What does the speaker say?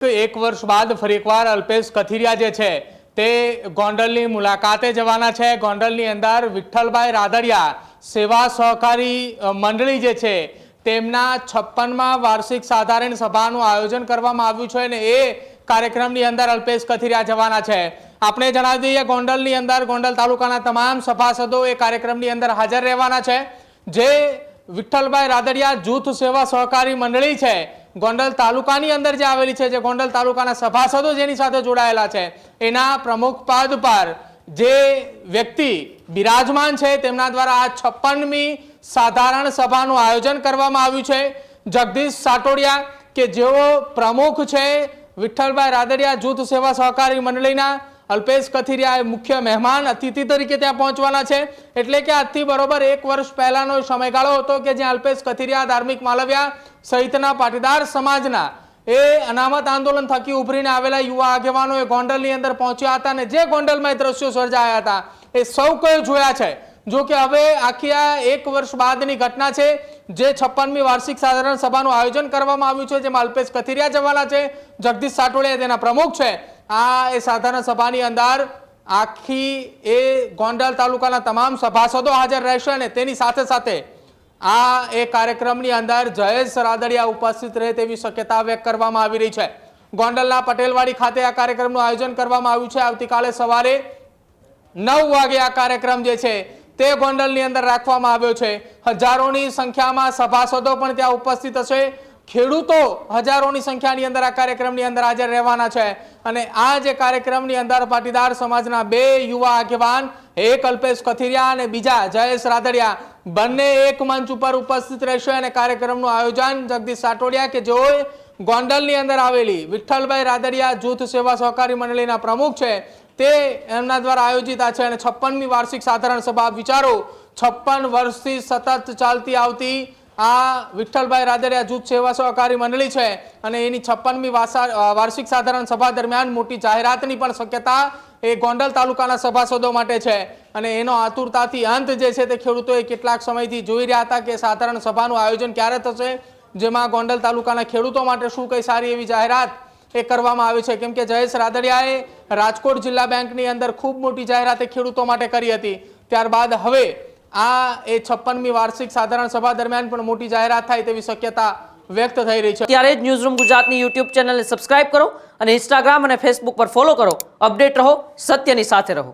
એક વર્ષ બાદ ફરી એકવાર અલ્પેશ કથિરિયા જે છે તે ગોંડલની મુલાકાતે જવાના છે। ગોંડલની અંદર વિઠ્ઠલભાઈ રાદડિયા સેવા સહકારી મંડળી જે છે તેમના 56મા વાર્ષિક સાધારણ સભાનું આયોજન કરવામાં આવ્યું છે અને એ કાર્યક્રમની અંદર અલ્પેશ કથિરિયા જવાના છે। આપણે જણાવી દઈએ ગોંડલની અંદર ગોંડલ તાલુકાના તમામ સભાસદો એ કાર્યક્રમની અંદર હાજર રહેવાના છે। જે વિઠ્ઠલભાઈ રાદડિયા જૂથ સેવા સહકારી મંડળી છે ગોંડલ તાલુકાની અંદર જે આવેલી છે, જે ગોંડલ તાલુકાના સભાસદો જેની સાથે જોડાયેલા છે એના પ્રમુખ પદ પર જે વ્યક્તિ બિરાજમાન છે તેમના દ્વારા આ 56મી સાધારણ સભાનું આયોજન કરવામાં આવ્યું છે। જગદીશ સાટોડિયા કે જેઓ પ્રમુખ છે વિઠ્ઠલભાઈ રાદડિયા જૂથ સેવા સહકારી મંડળીના, અલ્પેશ કથિરિયા મુખ્ય મહેમાન અતિથિ તરીકે ત્યાં પહોંચવાના છે। એટલે કે આજથી બરોબર 1 વર્ષ પહેલાનો સમયગાળો હતો કે જ્યાં અલ્પેશ કથિરિયા, ધાર્મિક માલવિયા સહિતના પાટીદાર સમાજના એ અનામત આંદોલન થકી ઉભરીને આવેલા યુવા આગેવાનો એ ગોંડલની અંદર પહોંચ્યા હતા અને જે ગોંડલમાં દ્રશ્યો સર્જાયા હતા એ સૌ કોઈ જોયા છે। જો કે હવે આખી આ 1 વર્ષ બાદની ઘટના છે, જે 56મી વાર્ષિક સાધારણ સભાનું આયોજન કરવામાં આવ્યું છે, જેમાં અલ્પેશ કથિરિયા જવાના છે, જગદીશ સાટોડિયા તેના પ્રમુખ છે। આ એ સાધારણ સભાની અંદર આખી એ ગોંડલ તાલુકાના તમામ સભાસદો હાજર રહેશે અને તેની સાથે સાથે આ એ કાર્યક્રમની અંદર જયેશ રાદડિયા ઉપસ્થિત રહે તેવી શક્યતા વ્યક્ત કરવામાં આવી રહી છે। ગોંડલના પટેલવાડી ખાતે આ કાર્યક્રમનું આયોજન કરવામાં આવ્યું છે। આવતીકાલે સવારે 9 વાગે આ કાર્યક્રમ જે છે તે ગોંડલની અંદર રાખવામાં આવ્યો છે। હજારોની સંખ્યામાં સભાસદો પણ ત્યાં ઉપસ્થિત હશે। ખેડૂતો હજારોની સંખ્યાની અંદર આ કાર્યક્રમની અંદર હાજર રહેવાના છે અને આ જે કાર્યક્રમની અંદર પાટીદાર સમાજના 2 યુવા આગેવાન, એક અલ્પેશ કથિરિયા અને બીજા જયેશ રાદડિયા બંને એક મંચ ઉપર ઉપસ્થિત રહેશે અને કાર્યક્રમનું આયોજન જગદીશ સાટોડિયા કે જેઓ ગોંડલની અંદર આવેલી વિઠ્ઠલભાઈ રાદડિયા જૂથ સેવા સહકારી મંડળીના પ્રમુખ છે તે એમના દ્વારા આયોજિત છે અને 56મી વાર્ષિક સાધારણ સભા વિચારો 56 વર્ષથી સતત ચાલતી આવતી આ વિઠ્ઠલભાઈ રાદડિયા જૂથ સેવા સહકારી મંડળી છે અને એની 56મી વાર્ષિક સાધારણ સભા દરમિયાન મોટી જાહેરાતની પણ શક્યતા એ ગોંડલ તાલુકાના સભાસદો માટે છે અને એનો આતુરતાથી અંત જે છે તે ખેડૂતોએ કેટલાક સમયથી જોઈ રહ્યા હતા કે સાધારણ સભાનું આયોજન ક્યારે થશે, જેમાં ગોંડલ તાલુકાના ખેડૂતો માટે શું કઈ સારી એવી જાહેરાત એ કરવામાં આવી છે। કેમ કે જયેશ રાદડિયાએ રાજકોટ જિલ્લા બેંકની અંદર ખૂબ મોટી જાહેરાત ખેડૂતો માટે કરી હતી, ત્યારબાદ હવે આ એ 56મી વાર્ષિક સાધારણ સભા દરમિયાન પણ મોટી જાહેરાત થાય તેવી શક્યતા વ્યક્ત થઈ રહી છે। ત્યારે જ ન્યૂઝરૂમ ગુજરાતની YouTube ચેનલને સબસ્ક્રાઇબ કરો અને Instagram અને Facebook પર ફોલો કરો। અપડેટ રહો, સત્યની સાથે રહો।